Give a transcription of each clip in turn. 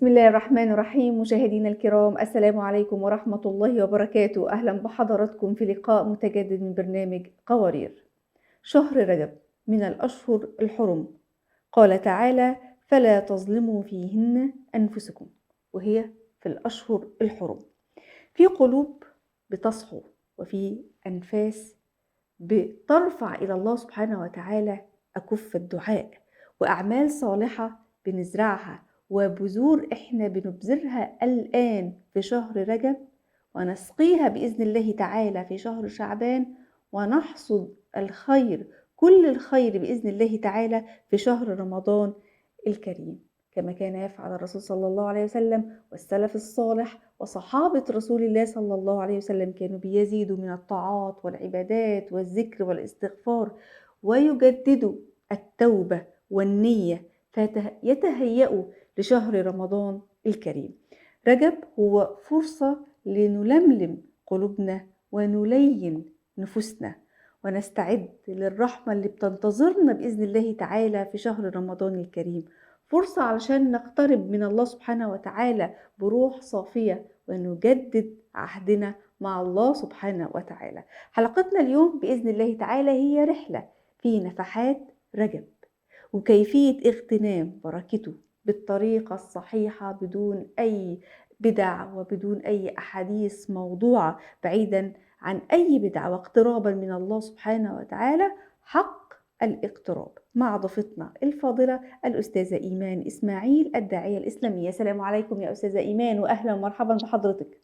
بسم الله الرحمن الرحيم. مشاهدينا الكرام، السلام عليكم ورحمة الله وبركاته. أهلا بحضراتكم في لقاء متجدد من برنامج قوارير. شهر رجب من الأشهر الحرم، قال تعالى: فلا تظلموا فيهن أنفسكم. وهي في الأشهر الحرم في قلوب بتصحو، وفي أنفاس بترفع إلى الله سبحانه وتعالى أكف الدعاء، وأعمال صالحة بنزرعها، وبذور إحنا بنبذرها الآن في شهر رجب، ونسقيها بإذن الله تعالى في شهر شعبان، ونحصد الخير، كل الخير بإذن الله تعالى في شهر رمضان الكريم، كما كان يفعل الرسول صلى الله عليه وسلم والسلف الصالح وصحابة رسول الله صلى الله عليه وسلم. كانوا بيزيدوا من الطاعات والعبادات والذكر والاستغفار، ويجددوا التوبة والنية، فيتهيأوا لشهر رمضان الكريم. رجب هو فرصة لنلملم قلوبنا ونلين نفوسنا، ونستعد للرحمة اللي بتنتظرنا بإذن الله تعالى في شهر رمضان الكريم. فرصة علشان نقترب من الله سبحانه وتعالى بروح صافية، ونجدد عهدنا مع الله سبحانه وتعالى. حلقتنا اليوم بإذن الله تعالى هي رحلة في نفحات رجب، وكيفية اغتنام بركته بالطريقة الصحيحة، بدون أي بدع وبدون أي أحاديث موضوعة، بعيدا عن أي بدع، واقترابا من الله سبحانه وتعالى حق الاقتراب، مع ضيفتنا الفاضلة الأستاذة إيمان إسماعيل، الداعية الإسلامية. السلام عليكم يا أستاذة إيمان، وأهلا ومرحبا بحضرتك.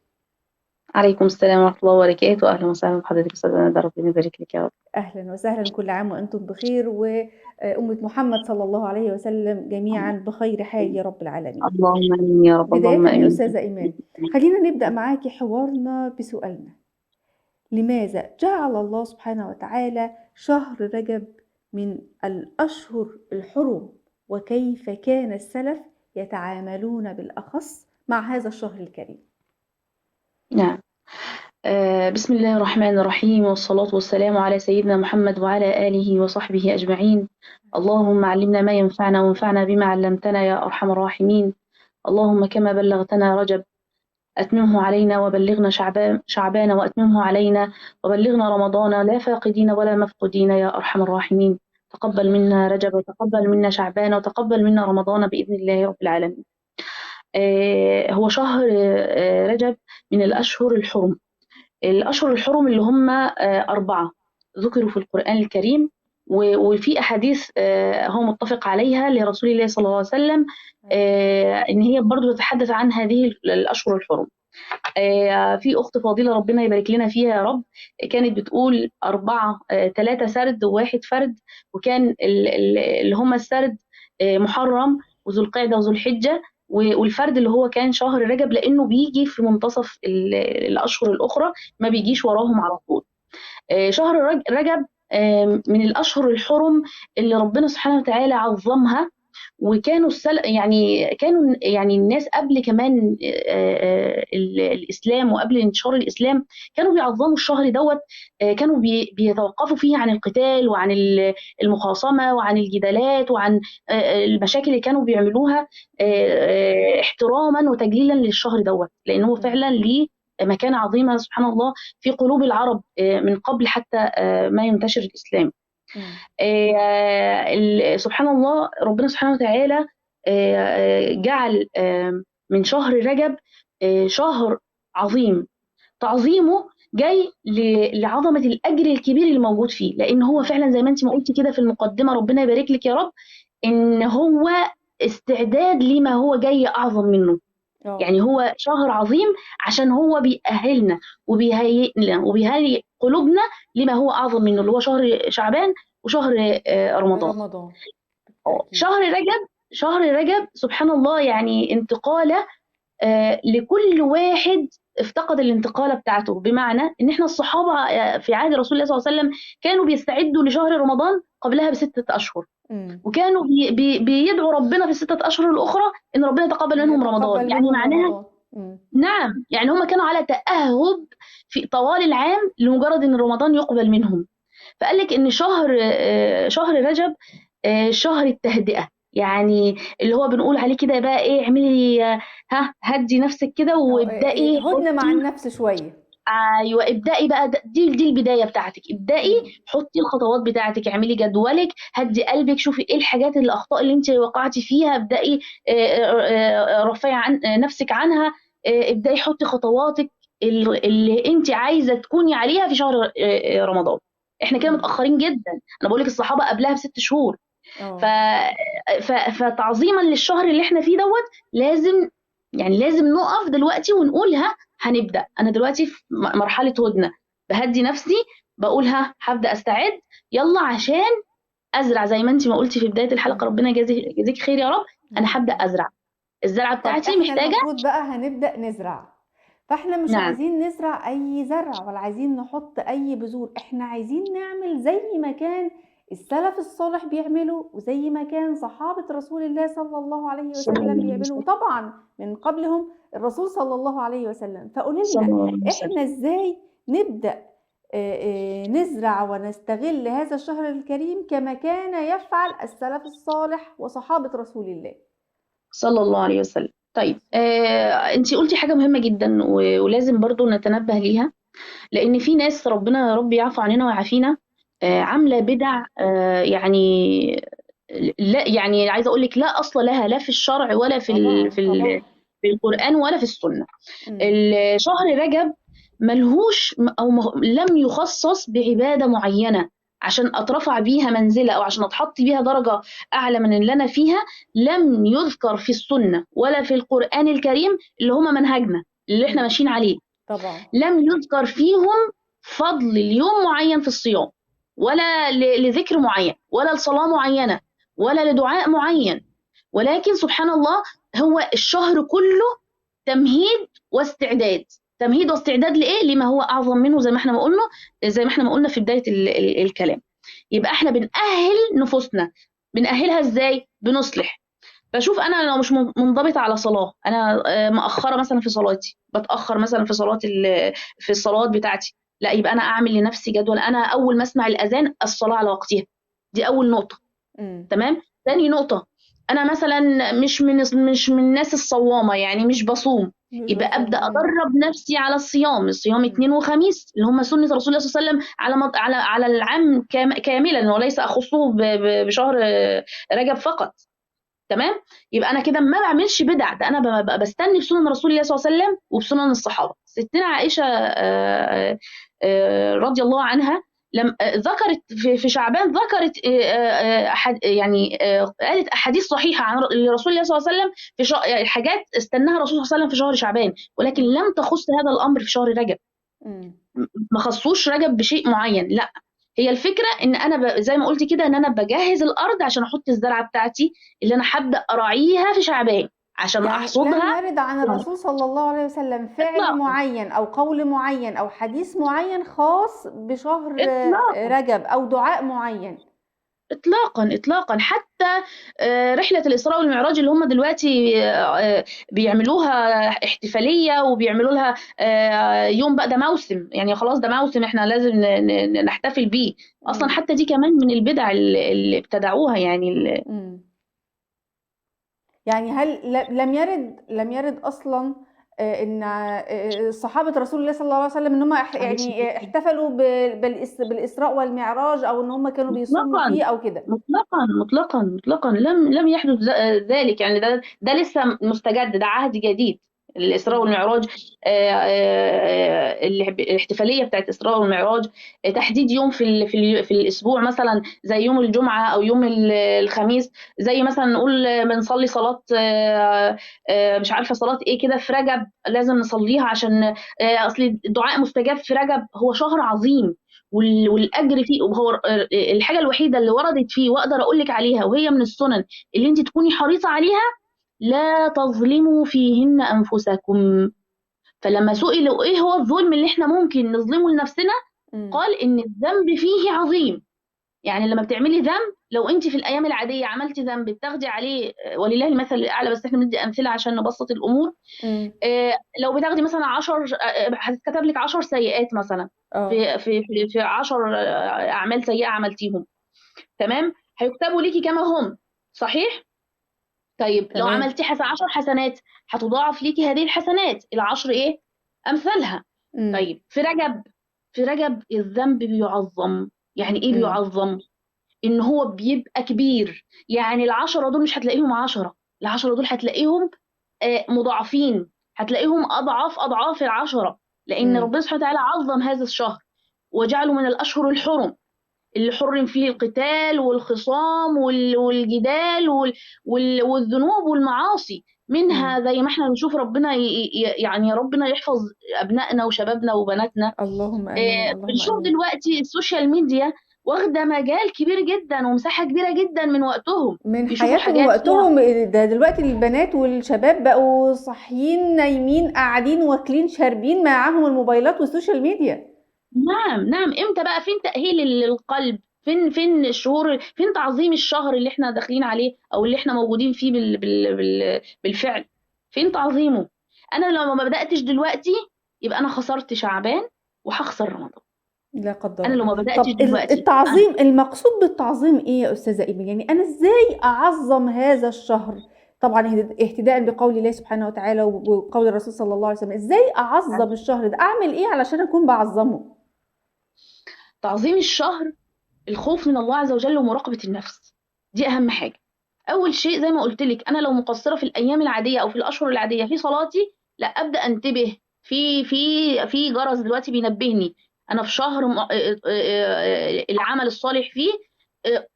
عليكم السلام ورحمة الله وبركاته. أهلا وسهلا بحضرتك أستاذة ندى، ربنا يبارك لك يا رب. أهلا وسهلا، كل عام وأنتم بخير، وأمة محمد صلى الله عليه وسلم جميعا بخير حال يا رب العالمين. اللهم آمين يا رب، اللهم بداية يا آمين. أستاذة إيمان، خلينا نبدأ معاكي حوارنا بسؤالنا: لماذا جعل الله سبحانه وتعالى شهر رجب من الأشهر الحرم، وكيف كان السلف يتعاملون بالأخص مع هذا الشهر الكريم؟ نعم. بسم الله الرحمن الرحيم، والصلاة والسلام على سيدنا محمد وعلى آله وصحبه أجمعين. اللهم علمنا ما ينفعنا، وانفعنا بما علمتنا يا أرحم الراحمين. اللهم كما بلغتنا رجب أتممه علينا، وبلغنا شعبان وأتممه علينا، وبلغنا رمضان لا فاقدين ولا مفقودين يا أرحم الراحمين. تقبل منا رجب، وتقبل منا شعبان، وتقبل منا رمضان بإذن الله رب العالمين. هو شهر رجب من الأشهر الحرم. الأشهر الحرم اللي هم 4 ذكروا في القرآن الكريم، وفي أحاديث هو متفق عليها لرسول الله صلى الله عليه وسلم، إن هي برضو تتحدث عن هذه الأشهر الحرم. في أخت فاضلة ربنا يبارك لنا فيها يا رب، كانت بتقول 4 3 سرد وواحد فرد، وكان اللي هم السرد محرم وذو القعدة وذو الحجة، والفرد اللي هو كان شهر رجب، لأنه بيجي في منتصف الأشهر الأخرى، ما بيجيش وراهم على طول. شهر رجب من الأشهر الحرم اللي ربنا سبحانه وتعالى عظمها. وكانوا كانوا الناس قبل كمان الإسلام، وقبل انتشار الإسلام، كانوا بيعظموا الشهر دوت. كانوا بيتوقفوا فيه عن القتال، وعن المخاصمة، وعن الجدالات، وعن المشاكل اللي كانوا بيعملوها، احتراما وتجليلا للشهر دوت، لأنه فعلا ليه مكانة عظيمة سبحان الله في قلوب العرب من قبل حتى ما ينتشر الإسلام. سبحان الله، ربنا سبحانه وتعالى جعل من شهر رجب شهر عظيم. تعظيمه جاي لعظمة الأجر الكبير اللي موجود فيه، لأن هو فعلا زي ما انت ما قلتي كده في المقدمة، ربنا يبارك لك يا رب، إن هو استعداد لما هو جاي أعظم منه. يعني هو شهر عظيم عشان هو بيأهلنا وبيهيئ قلوبنا لما هو أعظم منه، اللي هو شهر شعبان وشهر رمضان. شهر رجب سبحان الله، يعني انتقالة لكل واحد افتقد الانتقالة بتاعته. بمعنى ان احنا الصحابة في عهد رسول الله صلى الله عليه وسلم كانوا بيستعدوا لشهر رمضان قبلها ب6 أشهر، وكانوا بيدعوا ربنا في ال6 أشهر الأخرى إن ربنا يتقبل منهم رمضان. يعني معناها نعم، يعني هم كانوا على تأهب في طوال العام لمجرد إن رمضان يقبل منهم. فقال لك إن شهر رجب شهر التهدئة، يعني اللي هو بنقول عليه كده بقى ايه، اعملي هدي نفسك كده وابدأي هدنة مع حطي. النفس شوية. ايوه ابدأي بقى، دي البداية بتاعتك. ابدأي مم. حطي الخطوات بتاعتك، اعملي جدولك، هدي قلبك، شوفي ايه الحاجات الاخطاء اللي انت وقعتي فيها، ابدأي رفعي عن نفسك عنها. ابدأي حطي خطواتك اللي انت عايزة تكوني عليها في شهر رمضان. احنا كده مم. متأخرين جدا. انا بقول لك الصحابة قبلها ب6 شهور. ف... اه. فتعظيما للشهر اللي احنا فيه دوت، لازم يعني لازم نقف دلوقتي ونقول هنبدأ. انا دلوقتي في مرحلة هدنة، بهدي نفسي، بقول هبدأ استعد، يلا عشان ازرع زي ما انت ما قلتي في بداية الحلقة، مم. ربنا يجازيك خير يا رب. انا مم. هبدأ ازرع، الزرعة طب بتاعتي احنا محتاجة. المفروض بقى هنبدأ نزرع، فاحنا مش نعم. عايزين نزرع اي زرع ولا عايزين نحط اي بذور، احنا عايزين نعمل زي ما كان السلف الصالح بيعملوا، وزي ما كان صحابة رسول الله صلى الله عليه صلى الله وسلم عليه بيعملوا، وسلم. وطبعا من قبلهم الرسول صلى الله عليه وسلم. فقولي صلى لنا الله عليه وسلم. احنا ازاي نبدأ نزرع ونستغل هذا الشهر الكريم كما كان يفعل السلف الصالح وصحابة رسول الله. صلى الله عليه وسلم. طيب انت قلتي حاجة مهمة جدا ولازم برضو نتنبه ليها، لان في ناس ربنا يا رب يعفو عننا ويعافينا عامله بدع يعني لا، يعني عايزه اقول لك لا اصل لها، لا في الشرع ولا طبعا طبعا. في القران ولا في السنه. مم. شهر رجب ملهوش لم يخصص بعباده معينه عشان اترفع بيها منزله او عشان اتحط بيها درجه اعلى من اللي انا فيها. لم يذكر في السنه ولا في القران الكريم اللي هما منهجنا اللي احنا مم. ماشيين عليه. طبعا. لم يذكر فيهم فضل اليوم معين في الصيام، ولا لذكر معين، ولا لصلاة معينة، ولا لدعاء معين. ولكن سبحان الله، هو الشهر كله تمهيد واستعداد. تمهيد واستعداد لإيه؟ لما هو أعظم منه، زي ما احنا ما قلنا، زي ما احنا ما قلنا في بداية الكلام. يبقى احنا بنأهل نفوسنا. بنأهلها ازاي؟ بنصلح. بشوف انا لو مش منضبطه على صلاه، انا مأخره مثلا في صلاتي، بتأخر مثلا في في الصلوات بتاعتي، لا يبقى انا اعمل لنفسي جدول. انا اول ما اسمع الاذان الصلاه على وقتها، دي اول نقطه. مم. تمام. تاني نقطه، انا مثلا مش من الناس الصوامه، يعني مش بصوم، مش يبقى ابدا بصوم. مم. ادرب نفسي على الصيام مم. اثنين وخميس اللي هم سنه رسول الله صلى الله عليه وسلم على العام كاملا، وليس اخصه بشهر رجب فقط. تمام. يبقى انا كده ما بعملش بدع، ده انا بستني بسنن رسول الله صلى الله عليه وسلم وبسنن الصحابه. ستنا عائشه رضي الله عنها، لم ذكرت في شعبان، ذكرت يعني قالت احاديث صحيحه عن رسول الله صلى الله عليه وسلم في يعني حاجات استناها الرسول صلى الله عليه وسلم في شهر شعبان، ولكن مم. لم تخص هذا الامر في شهر رجب. مم. ما خصوش رجب بشيء معين، لا. هي الفكره ان انا زي ما قلت كده، ان انا بجهز الارض عشان احط الزرعه بتاعتي اللي انا هبدا اراعيها في شعبان عشان يعني لم احصدها. يرد عن الرسول صلى الله عليه وسلم فعل اطلاقا. معين أو قول معين أو حديث معين خاص بشهر اطلاقا. رجب أو دعاء معين. اطلاقا اطلاقا. حتى رحله الاسراء والمعراج اللي هم دلوقتي بيعملوها احتفاليه وبيعملوا لها يوم بقى، ده موسم يعني، خلاص ده موسم احنا لازم نحتفل بيه. اصلا مم. حتى دي كمان من البدع اللي ابتدعوها يعني مم. يعني هل لم يرد أصلا إن صحابة رسول الله صلى الله عليه وسلم إن هم عليه الصلاة يعني والسلام. احتفلوا بالإسراء والمعراج، أو إن هم كانوا بيصوموا مطلقا فيه أو كده؟ مطلقا مطلقا مطلقا لم يحدث ذلك يعني. ده لسه مستجد، ده عهد جديد. الإسراء مم. والمعراج الاحتفالية بتاعت الإسراء والمعراج تحديد يوم في الأسبوع، مثلا زي يوم الجمعة أو يوم الخميس. زي مثلا نقول بنصلي صلاة مش عارفة صلاة إيه كده في رجب، لازم نصليها عشان أصل الدعاء مستجاب في رجب. هو شهر عظيم والاجر فيه، وهو الحاجه الوحيده اللي وردت فيه واقدر اقول لك عليها وهي من السنن اللي انت تكوني حريصه عليها: لا تظلموا فيهن انفسكم. فلما سئلوا ايه هو الظلم اللي احنا ممكن نظلمه لنفسنا، مم. قال ان الذنب فيه عظيم. يعني لما بتعملي ذنب، لو انت في الايام العاديه عملتي ذنب بتاخدي عليه ولله المثل الاعلى، بس احنا بندي امثله عشان نبسط الامور. مم. لو بتاخدي مثلا 10 هتتكتب لك 10 سيئات مثلا، اه. في 10 اعمال سيئه عملتيهم. تمام. هيكتبوا ليكي كما هم. صحيح. طيب لو تمام. عملتي 10 حسنات هتضاعف ليكي هذه الحسنات العشر ايه امثالها. امم. طيب في رجب الذنب بيعظم. يعني ايه امم. بيعظم؟ ان هو بيبقى كبير. يعني العشرة دول مش هتلاقيهم 10، العشرة دول هتلاقيهم مضاعفين، هتلاقيهم اضعاف اضعاف العشرة، لان امم. ربنا سبحانه وتعالى عظم هذا الشهر وجعله من الاشهر الحرم اللي حرم فيه القتال والخصام والجدال والذنوب والمعاصي. منها امم. زي ما احنا بنشوف ربنا يعني ربنا يحفظ ابنائنا وشبابنا وبناتنا. اللهم امين، اللهم بنشوف امين. دلوقتي السوشيال ميديا واخده مجال كبير جدا ومساحه كبيره جدا من وقتهم، من بيشوفوا حياتهم حاجات فيها. ووقتهم. ده دلوقتي البنات والشباب بقوا صاحيين نايمين قاعدين واكلين شاربين معاهم الموبايلات والسوشيال ميديا. نعم نعم. امتى بقى فين تأهيل للقلب؟ فين الشهور، فين تعظيم الشهر اللي احنا داخلين عليه او اللي احنا موجودين فيه بالفعل؟ فين تعظيمه؟ انا لو ما بدأتش دلوقتي يبقى انا خسرت شعبان وهخسر رمضان. لا قدر انا لو الله. ما بدأتش طب دلوقتي أنا. التعظيم، المقصود بالتعظيم ايه يا استاذه ايمان؟ يعني انا ازاي اعظم هذا الشهر؟ طبعا اهتداء بقول الله سبحانه وتعالى وقول الرسول صلى الله عليه وسلم. ازاي اعظم الشهر ده؟ اعمل ايه علشان اكون بعظمه؟ تعظيم الشهر الخوف من الله عز وجل ومراقبة النفس، دي اهم حاجة. اول شيء زي ما قلت لك، انا لو مقصرة في الايام العادية او في الاشهر العادية في صلاتي، لا ابدا انتبه. في جرس دلوقتي بينبهني انا في شهر العمل الصالح فيه آه،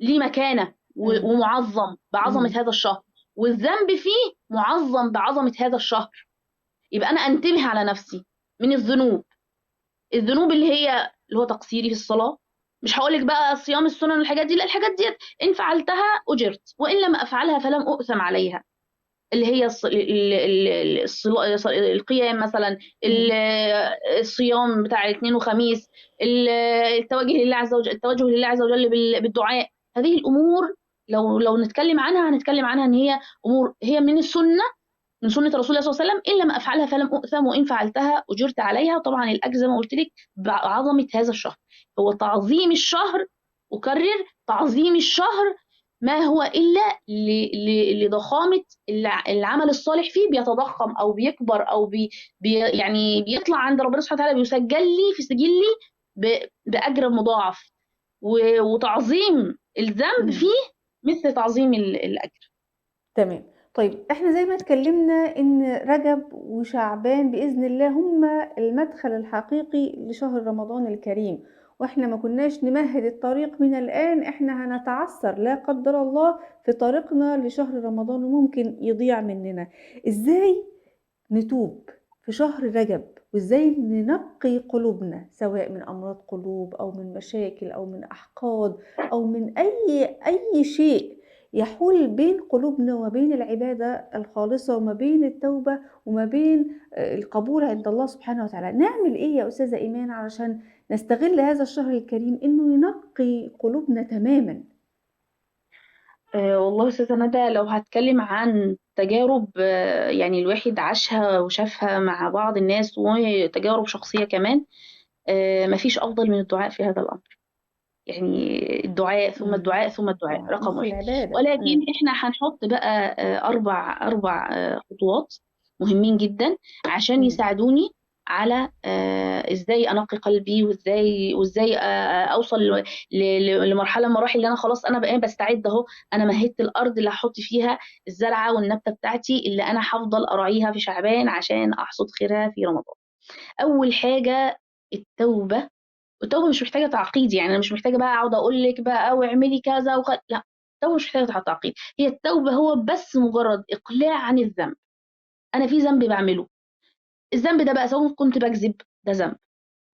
ليه مكانة امم. ومعظم بعظمة امم. هذا الشهر، والذنب فيه معظم بعظمة هذا الشهر. يبقى انا انتبه على نفسي من الذنوب. الذنوب اللي هو تقصيري في الصلاة. مش هقول لك بقى صيام السنن والحاجات دي، لا، الحاجات دي ان فعلتها اجرت وان لم افعلها فلم اؤثم عليها. اللي هي القيام مثلا، ال- امم. الصيام بتاع الاثنين وخميس، التوجه لله عز وجل بالدعاء. هذه الامور لو نتكلم عنها هنتكلم عنها ان هي امور هي من السنه، من سنة رسول الله صلى الله عليه وسلم. إن لم أفعلها فلم أؤثم وإن فعلتها أجرت عليها. وطبعا الأجر زي ما قلت لك بعظمة هذا الشهر. هو تعظيم الشهر، أكرر تعظيم الشهر ما هو إلا لضخامة العمل الصالح فيه بيتضخم أو بيكبر أو يعني بيطلع عند ربنا سبحانه وتعالى، بيسجل لي في سجلي بأجر مضاعف. وتعظيم الذنب امم. فيه مثل تعظيم الأجر. تمام. طيب احنا زي ما اتكلمنا ان رجب وشعبان بإذن الله هما المدخل الحقيقي لشهر رمضان الكريم، واحنا ما كناش نمهد الطريق من الآن احنا هنتعثر لا قدر الله في طريقنا لشهر رمضان وممكن يضيع مننا. ازاي نتوب في شهر رجب؟ وازاي ننقي قلوبنا سواء من أمراض قلوب أو من مشاكل أو من أحقاد أو من أي شيء يحول بين قلوبنا وما بين العبادة الخالصة وما بين التوبة وما بين القبول عند الله سبحانه وتعالى؟ نعمل إيه يا أستاذة إيمان علشان نستغل هذا الشهر الكريم إنه ينقي قلوبنا تماما؟ والله أستاذة ندى، لو هتكلم عن تجارب يعني الواحد عاشها وشافها مع بعض الناس وتجارب شخصية كمان، مفيش أفضل من الدعاء في هذا الأمر. يعني الدعاء ثم مم. الدعاء ثم الدعاء رقم مخ واحد. العبادة. ولكن مم. احنا هنحط بقى أربع خطوات مهمين جدا عشان مم. يساعدوني على ازاي انقي قلبي، وازاي اوصل لمرحله من المراحل اللي انا خلاص انا بقى بستعد اهو. انا مهدت الارض اللي هحط فيها الزرعه والنبته بتاعتي اللي انا هفضل اراعيها في شعبان عشان احصد خيرها في رمضان. اول حاجه التوبه. والتوبه مش محتاجه تعقيد، يعني انا مش محتاجه بقى اقعد اقول لك بقى واعملي كذا لا. التوبه مش محتاجه تعقيد. هي التوبه هو بس مجرد اقلاع عن الذنب. انا في ذنب بعمله، الذنب ده بقى سواء كنت بكذب ده ذنب،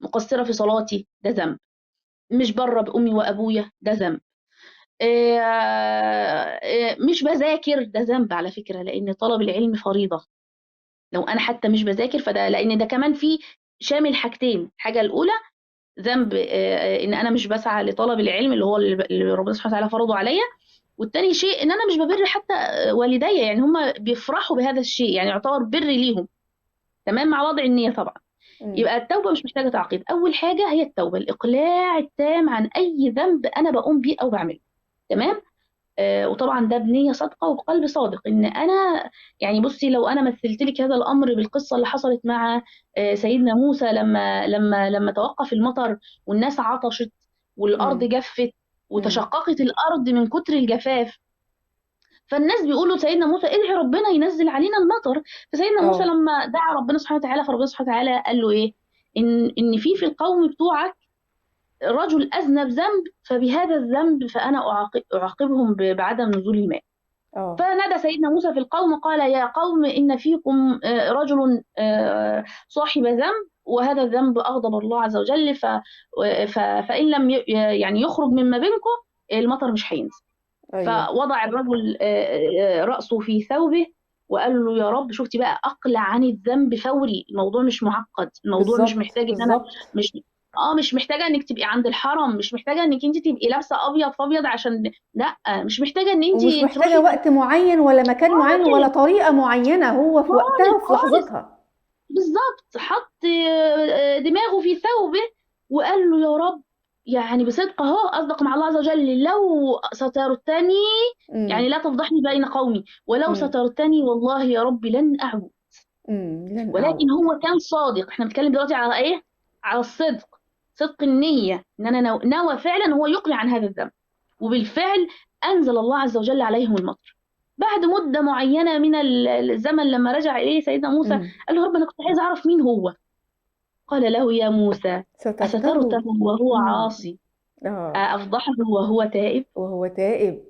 مقصره في صلاتي ده ذنب، مش بره بامي وابويا ده ذنب، مش بذاكر ده ذنب على فكره، لان طلب العلم فريضه. لو انا حتى مش بذاكر فده، لان ده كمان في شامل حاجتين. الحاجه الاولى ذنب ان انا مش بسعى لطلب العلم اللي هو اللي ربنا سبحانه وتعالى فرضه عليا. والتاني شيء ان انا مش ببر حتى والدي، يعني هم بيفرحوا بهذا الشيء، يعني يعتبر بر ليهم، تمام، مع وضع النية طبعا. مم. يبقى التوبة مش محتاجة تعقيد. أول حاجة هي التوبة، الإقلاع التام عن أي ذنب أنا بقوم بيه أو بعمله. تمام. وطبعا ده بنية صادقة وبقلب صادق، ان انا يعني بصي لو انا مثلت لك هذا الامر بالقصة اللي حصلت مع سيدنا موسى لما توقف المطر والناس عطشت والارض مم. جفت مم. وتشققت الارض من كتر الجفاف، فالناس بيقولوا سيدنا موسى ادعي ربنا ينزل علينا المطر. فسيدنا موسى اه. لما دعا ربنا سبحانه وتعالى، فربنا سبحانه وتعالى قال له ايه؟ ان في القوم بتوعك رجل اذنب ذنب، فبهذا الذنب فانا اعاقبهم بعدم نزول الماء. اه. فنادى سيدنا موسى في القوم قال يا قوم إن فيكم رجل صاحب ذنب، وهذا الذنب أغضب الله عز وجل، فإن لم يعني يخرج مما بينكم المطر مش هينزل. ايوه. فوضع الرجل رأسه في ثوبه وقال له يا رب، شفتي بقى، أقلع عن الذنب فوري. الموضوع مش معقد، الموضوع مش بالظبط، محتاج إن أنا بالظبط. مش مش محتاجة إنك تبقي عند الحرم، مش محتاجة إنك أنت تبقي لابسة أبيض في أبيض عشان لا، مش محتاجة إن ومش أنت محتاجة تروحي وقت معين ولا مكان معين ولا خالص طريقة معينة، هو في وقتها خالص وفي خالص. لحظتها. بالظبط، حط دماغه في ثوبه وقال له يا رب، يعني بصدق اهو اصدق مع الله عز وجل، لو سترتني يعني امم. لا تفضحني بين قومي، ولو امم. سترتني والله يا رب لن اعود. لن ولكن اعود. هو كان صادق. احنا بنتكلم دلوقتي على ايه؟ على الصدق، صدق النية، ان انا نوى فعلا هو يقلع عن هذا الذنب. وبالفعل انزل الله عز وجل عليهم المطر بعد مدة معينة من الزمن. لما رجع إليه سيدنا موسى امم. قال له رب أنا كنت عايز أعرف مين هو. قال له يا موسى سترته. أسترته وهو امم. عاصي، اه. أفضحه وهو تائب. وهو تائب.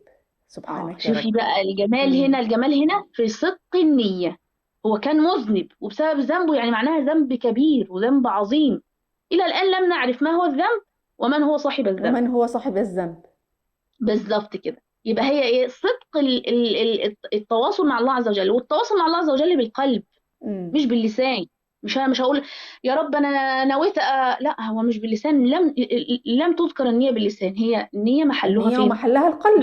سبحانك يا رب. شوفي بقى الجمال هنا، امم. الجمال هنا في صدق النية. هو كان مذنب وبسبب ذنبه، يعني معناها ذنب كبير وذنب عظيم، إلى الآن لم نعرف ما هو الذنب ومن هو صاحب الذنب. ومن هو صاحب الذنب. بالظبط كده. يبقى هي ايه؟ صدق التواصل مع الله عز وجل، والتواصل مع الله عز وجل بالقلب امم. مش باللسان. مش هقول يا رب انا نويت لا، هو مش باللسان. لم تذكر النية باللسان، هي النية محلها النية فين؟ ومحلها القلب.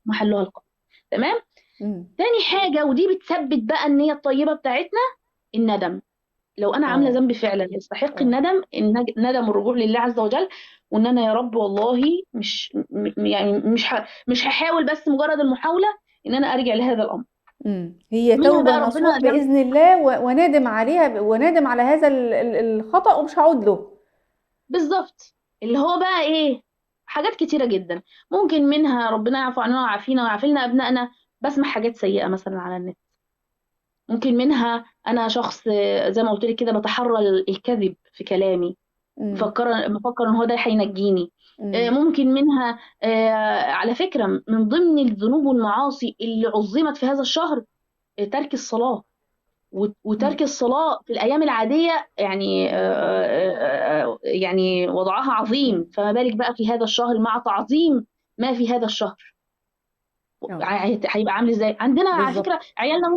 محلها القلب. تمام. امم. تاني حاجة، ودي بتثبت بقى النية الطيبة بتاعتنا، الندم. لو انا عامله اه. ذنب فعلا يستحق اه. الندم، ندم الرجوع لله عز وجل، وان انا يا رب والله يعني مش هحاول، بس مجرد المحاوله ان انا ارجع لهذا الامر. هي منها توبة بقى ربنا نصوح بإذن الله، ونادم عليها، ونادم على هذا الخطأ، ومش هعود له. بالظبط. اللي هو بقى ايه؟ حاجات كتيره جدا. ممكن منها ربنا يعفو عننا ويعافينا ويعافي لنا ابنائنا، بسمع حاجات سيئه مثلا على النت. ممكن منها انا شخص زي ما قلت لك كده بتحرى الكذب في كلامي، امم. مفكر ان هو ده هينجيني. امم. ممكن منها على فكرة من ضمن الذنوب والمعاصي اللي عظمت في هذا الشهر ترك الصلاة. وترك الصلاة في الأيام العادية يعني يعني وضعها عظيم، فما بالك بقى في هذا الشهر مع تعظيم ما في هذا الشهر. اه. هيبقى عامل ازاي؟ عندنا على فكرة بالظبط. عيالنا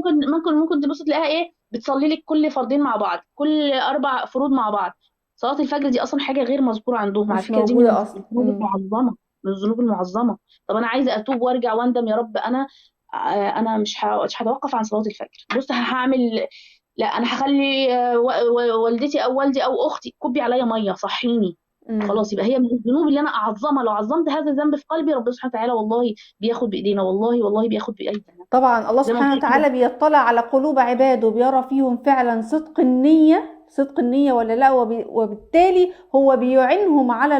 ممكن تبص تلاقيها ايه، بتصلي لك كل فردين مع بعض، كل 4 فروض مع بعض. صلاة الفجر دي اصلا حاجة غير مذكورة عندهم على مش فكرة، دي من موجودة أصلا. الذنوب المعظمة، من الذنوب المعظمة. طب انا عايزة اتوب وارجع واندم، يا رب انا مش هتوقف عن صلاة الفجر. بص هعمل، لا انا هخلي والدتي او والدي او اختي كبي عليا مية صحيني. امم. خلاص، يبقى هي من الذنوب اللي انا اعظمها. لو عظمت هذا الذنب في قلبي، ربنا سبحانه وتعالى والله بياخد بايدينا، والله والله بياخد بايدينا. طبعا الله زي ما قلت سبحانه لك كده. وتعالى بيطلع على قلوب عباده، وبيرى فيهم فعلا صدق النية، صدق النية ولا لا، وبالتالي هو بيعنهم على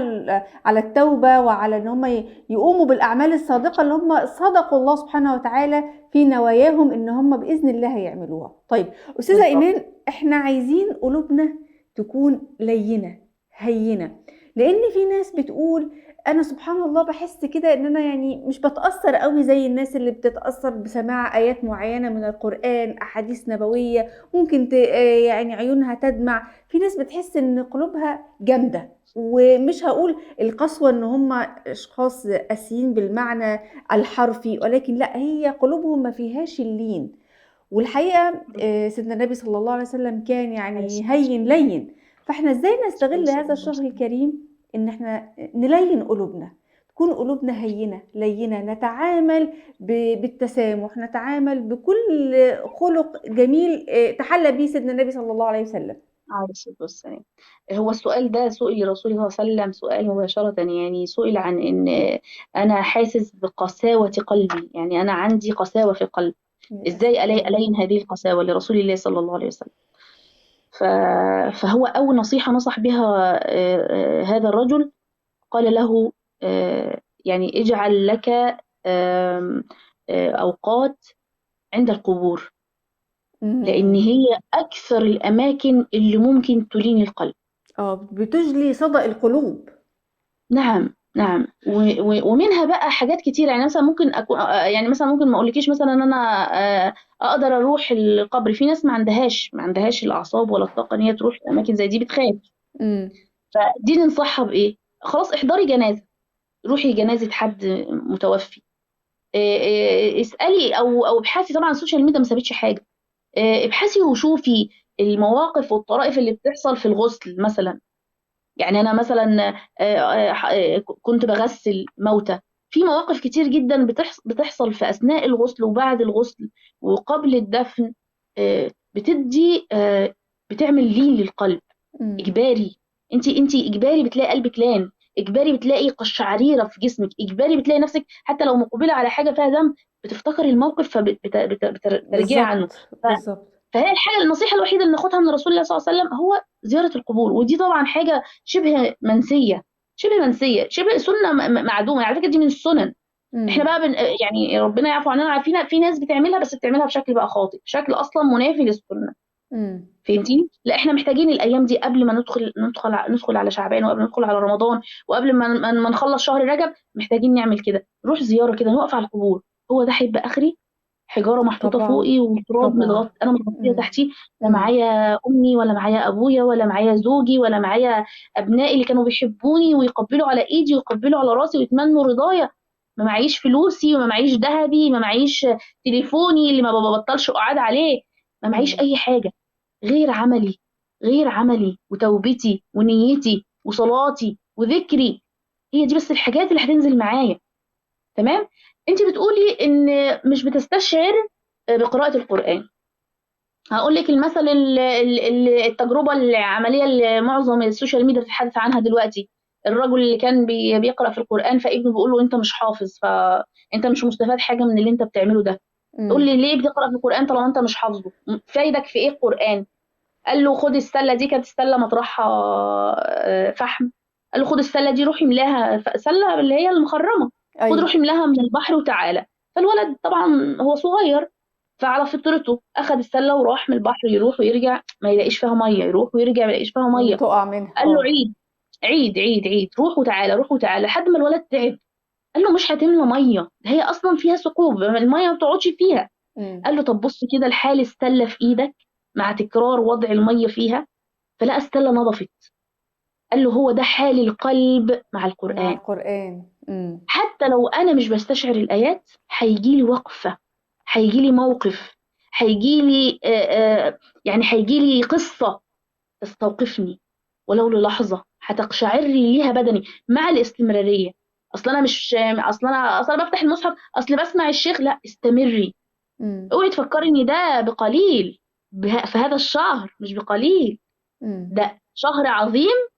على التوبة، وعلى ان هم يقوموا بالأعمال الصادقة اللي هم صدقوا الله سبحانه وتعالى في نواياهم ان هم بإذن الله هيعملوها. طيب أستاذة بالظبط. إيمان، احنا عايزين قلوبنا تكون لينة هينة، لأن في ناس بتقول انا سبحان الله بحس كده ان انا يعني مش بتأثر قوي زي الناس اللي بتتأثر بسماع ايات معينة من القرآن، احاديث نبوية، ممكن يعني عيونها تدمع. في ناس بتحس ان قلوبها جامدة، ومش هقول القسوة ان هم اشخاص قاسيين بالمعنى الحرفي، ولكن لا، هي قلوبهم ما فيهاش اللين. والحقيقة سيدنا النبي صلى الله عليه وسلم كان عليه يعني الصلاة هين لين. فاحنا ازاي نستغل هذا والسلام. الشهر الكريم ان احنا نلين قلوبنا، تكون قلوبنا هينة لينة، نتعامل بالتسامح، نتعامل بكل خلق جميل تحلى به سيدنا النبي صلى الله عليه وسلم. عليه الصلاة والسلام. هو السؤال ده سئل لرسول الله صلى الله عليه وسلم سؤال مباشرة، يعني سئل عن إن أنا حاسس بقساوة قلبي، يعني أنا عندي قساوة في القلب، للأسف. إزاي ألين هذه القساوة لرسول الله صلى الله عليه وسلم. ف... فهو أول نصيحة نصح بها هذا الرجل، قال له يعني اجعل لك آم، أوقات عند القبور، لأن مم. هي أكثر الأماكن اللي ممكن تلين القلب. بتجلي صدى القلوب. نعم نعم، ومنها بقى حاجات كتير، يعني مثلا ممكن أكون يعني مثلا ممكن ما أقولكيش مثلا إن أنا أقدر أروح القبر، في ناس ما عندهاش الأعصاب ولا الطاقة إن هي تروح أماكن زي دي، بتخاف. مم. فدي ننصحها بإيه؟ خلاص احضري جنازة، روحي جنازة حد متوفي، اسألي أو ابحثي. طبعا السوشيال ميديا ما سابتش حاجة، ابحثي وشوفي المواقف والطرائف اللي بتحصل في الغسل مثلا. يعني انا مثلا كنت بغسل موتى، في مواقف كتير جدا بتحصل في اثناء الغسل وبعد الغسل وقبل الدفن، بتدي بتعمل لين للقلب مم. اجباري. انت اجباري بتلاقي قلبك لان، اجباري بتلاقي قشعريره في جسمك، اجباري بتلاقي نفسك حتى لو مقبله على حاجه فيها دم بتفتكر الموقف فبترجعي عنه. بالظبط بالظبط. فهي النصيحة الوحيدة اللي ناخدها من رسول الله صلى الله عليه وسلم هو زيارة القبور، ودي طبعا حاجة شبه منسية، شبه منسية، شبه سنة معدومة، يعني على فكرة دي من السنن. احنا مم. بقى يعني ربنا يعفو عننا، عارفين في ناس بتعملها بس بتعملها بشكل بقى خاطئ، بشكل اصلا منافي للسنة. مم. فهمتيني؟ لا احنا محتاجين الايام دي قبل ما ندخل على شعبان، وقبل ما ندخل على رمضان، وقبل ما نخلص شهر رجب، محتاجين نعمل كده، نروح زيارة كده، نقف على القبور. هو ده هيبقى اخري، حجاره محطوطه طبعا فوقي والتراب طبعا. متغطي، انا متغطيه مم. تحتيه، لا مم. معايا امي ولا معايا ابويا ولا معايا زوجي ولا معايا ابنائي اللي كانوا بيحبوني ويقبلوا على ايدي ويقبلوا على راسي ويتمنوا رضايا، ما معيش فلوسي وما معيش ذهبي، ما معيش تليفوني اللي ما ببطلش قعاد عليه، ما معيش مم. اي حاجه غير عملي، غير عملي وتوبتي ونيتي وصلاتي وذكري. هي دي بس الحاجات اللي هتنزل معايا. تمام. انت بتقولي ان مش بتستشعر بقراءة القرآن. هقول لك المثل التجربة العملية اللي معظم السوشيال ميديا بتتحدث عنها دلوقتي، الرجل اللي كان بيقرأ في القرآن فابنه بيقول له انت مش حافظ، فانت مش مستفاد حاجة من اللي انت بتعمله ده. تقول مم. لي ليه بتقرأ في القرآن طالما انت مش حافظه؟ فايدك في ايه القرآن؟ قال له خد السلة دي، كانت السلة مطرحها فحم، قال له خد السلة دي روح املاها، سلة اللي هي المخرمة، خد روح ايوه. املاها من البحر وتعالى. فالولد طبعا هو صغير، فعلى فطرته اخذ السلة وراح من البحر، يروح ويرجع ما يلاقيش فيها مية، يروح ويرجع ما يلاقيش فيها مية. وتقع منها قال له عيد عيد عيد عيد، روح وتعالى روح وتعالى، لحد ما الولد تعب. قال له مش هتملى مية، ده هي اصلا فيها ثقوب، المية ما بتقعدش فيها. مم. قال له طب بص كده لحال السلة في ايدك مع تكرار وضع المية فيها، فلقى السلة نضفت. قال له هو ده حال القلب مع مع القرآن، القرآن. مم. حتى لو أنا مش بستشعر الآيات هيجيلي وقفة، هيجيلي موقف، هيجيلي يعني هيجيلي قصة تستوقفني ولو للحظة، هتقشعر لي ليها بدني مع الاستمرارية. أصل أنا بفتح المصحف أصل بسمع الشيخ، لا استمري. مم. اوعي تفكري ان ده بقليل، في هذا الشهر مش بقليل، مم. ده شهر عظيم،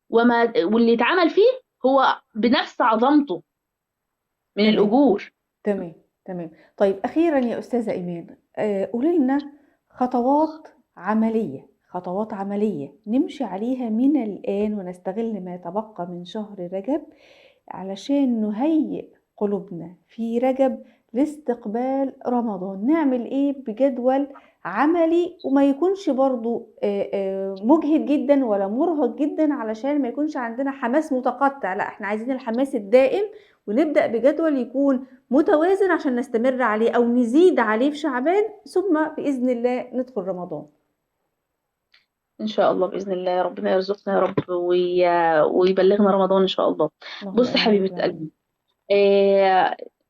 واللي اتعمل فيه هو بنفس عظمته من تمام الأجور. تمام تمام. طيب أخيرا يا أستاذة إيمان، قولي لنا خطوات عملية، خطوات عملية نمشي عليها من الآن ونستغل ما تبقى من شهر رجب علشان نهيئ قلوبنا في رجب لاستقبال رمضان. نعمل إيه بجدول عملي وما يكونش برضو مجهد جدا ولا مرهق جدا، علشان ما يكونش عندنا حماس متقطع، لا احنا عايزين الحماس الدائم، ونبدأ بجدول يكون متوازن عشان نستمر عليه أو نزيد عليه في شعبان، ثم بإذن الله ندخل رمضان. إن شاء الله بإذن الله ربنا يرزقنا يا رب ويبلغنا رمضان إن شاء الله. اللهم بص آمين يا رب حبيبة العالمين. قلبي،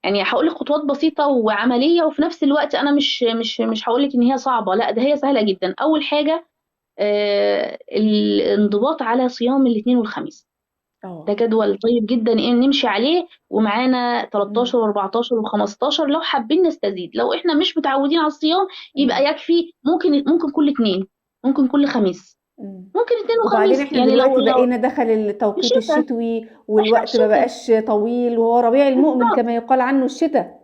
يعني هقول لك خطوات بسيطة وعملية، وفي نفس الوقت أنا مش هقول لك إن هي صعبة، لا ده هي سهلة جدا. أول حاجة الانضباط على صيام الاثنين والخميس، ده اه. جدول طيب جدا ايه نمشي عليه، ومعانا أمم. 13 و14 و15 لو حابين نستزيد. لو احنا مش متعودين على الصيام يبقى أمم. يكفي، ممكن كل اتنين، ممكن كل خميس. ممكن اثنين وبعدين وخميس، احنا يعني دلوقتي لو بقينا دخل في التوقيت الشتاء، الشتوي احنا في والوقت ما الشتاء بقاش طويل وهو ربيع المؤمن بالظبط. كما يقال عنه الشتاء.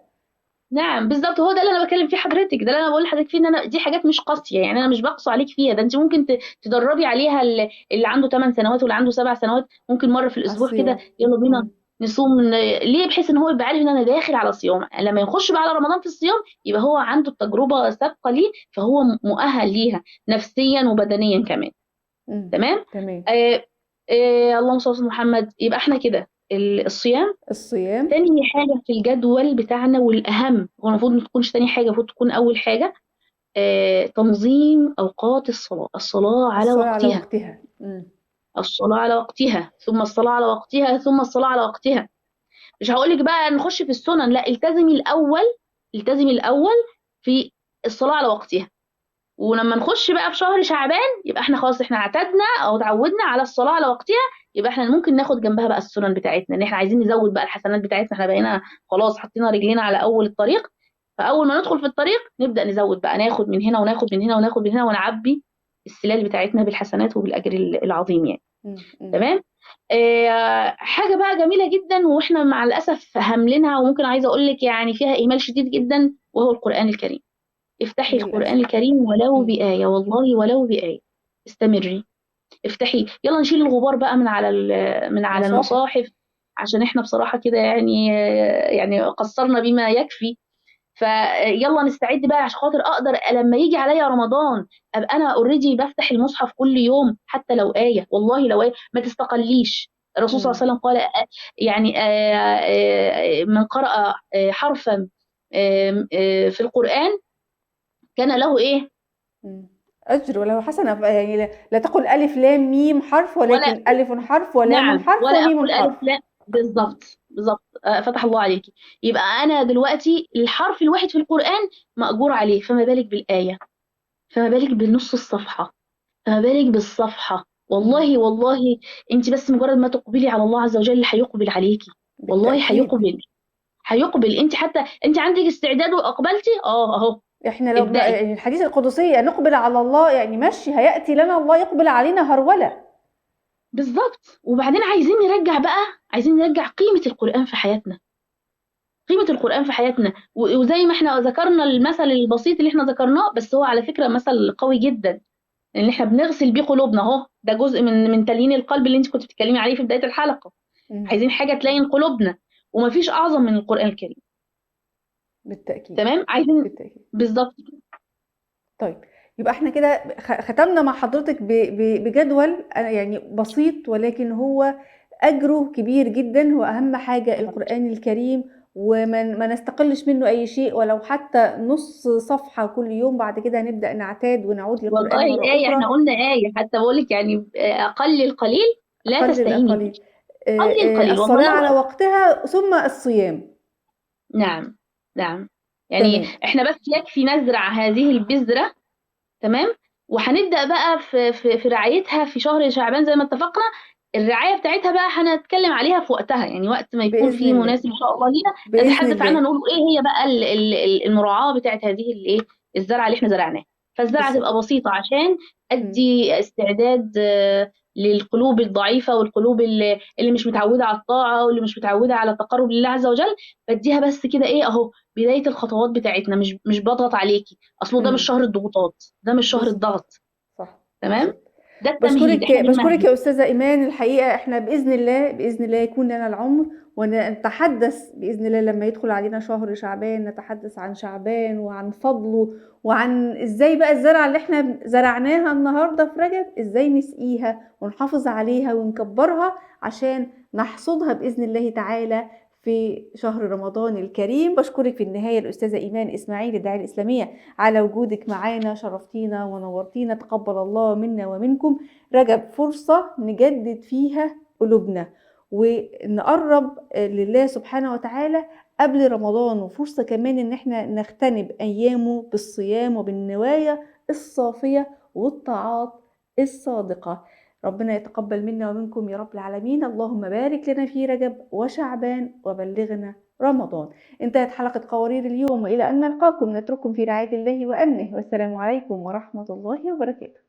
نعم بالظبط، هو ده اللي انا بكلم فيه حضرتك، ده اللي انا بقول لحضرتك فيه، ان انا دي حاجات مش قاسيه، يعني انا مش بقسو عليك فيها، ده انت ممكن تدربي عليها اللي عنده 8 سنوات واللي عنده 7 سنوات، ممكن مره في على الاسبوع كده الصيام. يلا بينا مم. نصوم. ليه؟ بحيث ان هو يبقى عارف ان انا داخل على صيام، لما يخش بقى على رمضان في الصيام يبقى هو عنده التجربه سابقه ليه، فهو مؤهل ليها نفسيا وبدنيا كمان. تمام. تمام. آه اللهم صل على محمد. يبقى احنا كده الصيام الصيام. تاني حاجة في الجدول بتاعنا، والأهم، هو المفروض ما تكونش تاني حاجة، المفروض تكون أول حاجة. تنظيم أوقات الصلاة، الصلاة على الصلاة على وقتها، وقتها. الصلاة على وقتها، ثم الصلاة على وقتها، ثم الصلاة على وقتها. مش هقولك بقى نخش في السنن، لا، التزمي الأول، التزمي الأول في الصلاة على وقتها. ولما نخش بقى في شهر شعبان يبقى احنا خلاص احنا اعتدنا او اتعودنا على الصلاة على وقتها، يبقى احنا ممكن ناخد جنبها بقى السنن بتاعتنا، ان احنا عايزين نزود بقى الحسنات بتاعتنا، احنا بقينا خلاص حطينا رجلينا على اول الطريق. فاول ما ندخل في الطريق نبدأ نزود بقى، ناخد من هنا وناخد من هنا وناخد من هنا، ونعبي السلال بتاعتنا بالحسنات وبالاجر العظيم يعني. تمام. حاجة بقى جميلة جدا، واحنا مع الاسف هاملينها، وممكن عايزة اقول لك يعني فيها اهمال شديد جدا، وهو القرآن الكريم. افتحي القرآن للأسف. الكريم ولو مم. بآية، والله ولو بآية، استمري، افتحي، يلا نشيل الغبار بقى من على مصاحف. المصاحف، عشان احنا بصراحة كده يعني يعني قصرنا بما يكفي. فيلا نستعد بقى عشان خاطر اقدر لما يجي عليا رمضان ابقى انا اوريدي بفتح المصحف كل يوم، حتى لو آية، والله لو آية ما تستقليش. الرسول صلى الله عليه وسلم قال يعني من قرأ حرفا في القرآن كان له ايه؟ مم. أجر وله حسنة، يعني لا تقل ألف لام ميم حرف، ولا ولكن ألف حرف ولام نعم، حرف ولا وميم اقول حرف. الف لا، مم. بالظبط بالظبط. فتح الله عليكي. يبقى انا دلوقتي الحرف الواحد في القران مأجور عليه، فما بالك بالايه، فما بالك بنص الصفحه، فما بالك بالصفحه. مم. والله والله، انت بس مجرد ما تقبلي على الله عز وجل هيقبل عليكي، والله بالتأكيد. هيقبل، هيقبل. انت حتى انت عندك استعداد واقبلتي، اهو، احنا لو ابدأي. يعني الحديث القدسي نقبل على الله، يعني مشي هيأتي لنا الله يقبل علينا هرولة. بالظبط. وبعدين عايزين نرجع بقى، عايزين نرجع قيمه القران في حياتنا، قيمة القرآن في حياتنا. وزي ما احنا ذكرنا المثل البسيط اللي احنا ذكرناه، بس هو على فكرة مثل قوي جدا، ان احنا بنغسل بيه قلوبنا اهو، ده جزء من تليين القلب اللي انت كنت بتتكلمي عليه في بداية الحلقة. مم. عايزين حاجة تلين قلوبنا، ومفيش أعظم من القرآن الكريم. بالتأكيد. تمام، عايزين بالتأكيد. بالظبط. طيب، يبقى احنا كده ختمنا مع حضرتك بجدول يعني بسيط، ولكن هو أجره كبير جدا. هو أهم حاجة القرآن الكريم، وما نستقلش منه أي شيء، ولو حتى نص صفحة كل يوم. بعد كده هنبدأ نعتاد ونعود والله للقرآن مرة آية، أخرى. احنا قلنا آية، حتى بقولك يعني أقل القليل لا أقل تستهيني به، الأقل. قليل القليل والله الصلاة على لو. وقتها ثم الصيام. نعم نعم. يعني تمام. احنا بس يكفي نزرع هذه البذرة. تمام. وهنبدأ بقى في رعايتها في شهر شعبان زي ما اتفقنا. الرعاية بتاعتها بقى هنتكلم عليها في وقتها، يعني وقت ما يكون بإذن فيه الله. مناسب إن شاء الله لينا بإذن نتحدث عنها، الله. نقول إيه هي بقى المراعاة بتاعت هذه الإيه، الزرعة اللي إحنا زرعناها. فالزرعة بالظبط. تبقى بسيطة عشان مم. أدي استعداد للقلوب الضعيفة، والقلوب اللي مش متعودة على الطاعة، واللي مش متعودة على التقرب لله عز وجل. بديها بس كده إيه أهو، بداية الخطوات بتاعتنا، مش بضغط عليكي، أصله ده مش مم. شهر الضغوطات، ده مش شهر بالظبط. الضغط. صح. تمام. بالظبط. ده التمهيد، بشكرك احنا بشكرك بنمهد. يا أستاذة إيمان. الحقيقة إحنا بإذن الله، بإذن الله يكون لنا العمر ونتحدث بإذن الله لما يدخل علينا شهر شعبان، نتحدث عن شعبان وعن فضله، وعن إزاي بقى الزرعة اللي إحنا زرعناها النهاردة في رجب إزاي نسقيها ونحافظ عليها ونكبرها عشان نحصدها بإذن الله تعالى في شهر رمضان الكريم. بشكرك في النهاية الأستاذة إيمان إسماعيل، الداعية الإسلامية، على وجودك معانا، شرفتينا ونورتينا. تقبل الله منا ومنكم. رجب فرصة نجدد فيها قلوبنا ونقرب لله سبحانه وتعالى قبل رمضان، وفرصة كمان ان احنا نغتنم ايامه بالصيام وبالنوايا الصافية والطاعات الصادقة. ربنا يتقبل منا ومنكم يا رب العالمين. اللهم بارك لنا في رجب وشعبان وبلغنا رمضان. انتهت حلقة قوارير اليوم، وإلى أن نلقاكم نترككم في رعاية الله وأمنه، والسلام عليكم ورحمة الله وبركاته.